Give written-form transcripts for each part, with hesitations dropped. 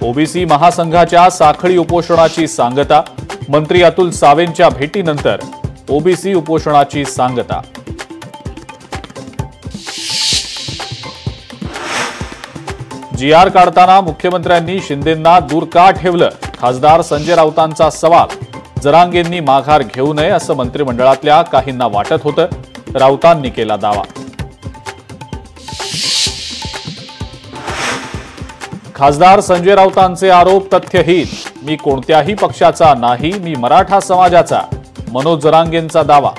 OBC महासंघाच्या साखळी उपोषणाची सांगता। मंत्री अतुल सावेंच्या भेटीनंतर ओबीसी उपोषणाची सांगता। जीआर काढताना मुख्यमंत्र्यांनी शिंदेंना दूर का ठेवलं? खासदार संजय राऊतांचा सवाल। जरांगेंनी माघार घेऊ नये असं मंत्रिमंडळातल्या काहींना वाटत होतं, राऊतांनी केला दावा। खासदार संजय राऊतांचे आरोप तथ्यहीन। मी कोणत्याही पक्षाचा नाही, मी मराठा समाजाचा, मनोज जरांगेंचा दावा।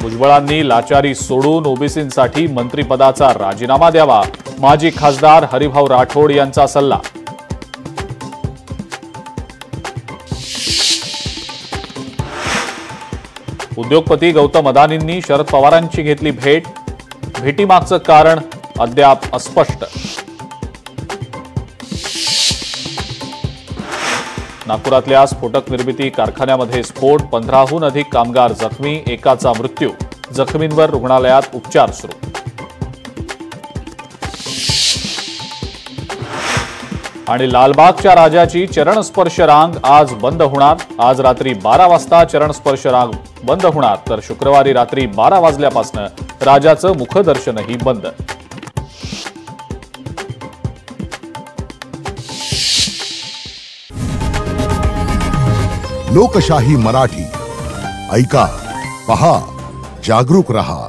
भुजबळांनी लाचारी सोडून ओबीसींसाठी मंत्रिपदाचा राजीनामा द्यावा, माजी खासदार हरिभाऊ राठोड यांचा सल्ला। उद्योगपती गौतम अदानींनी शरद पवारांची घेतली भेट। भेटीमागचं कारण अद्याप अस्पष्ट। नागपुरातल्या स्फोटक निर्मिती कारखान्यामध्ये स्फोट, 15हून अधिक कामगार जखमी, एकाचा मृत्यू। जखमींवर रुग्णालयात उपचार सुरू। आणि लालबागच्या राजाची चरणस्पर्श रांग आज बंद होणार। आज रात्री 12 वाजता चरणस्पर्श रांग बंद होणार, तर शुक्रवारी रात्री 12 वाजल्यापासून राजाचं मुखदर्शनही बंद। लोकशाही मराठी ऐका, पहा, जागरूक रहा।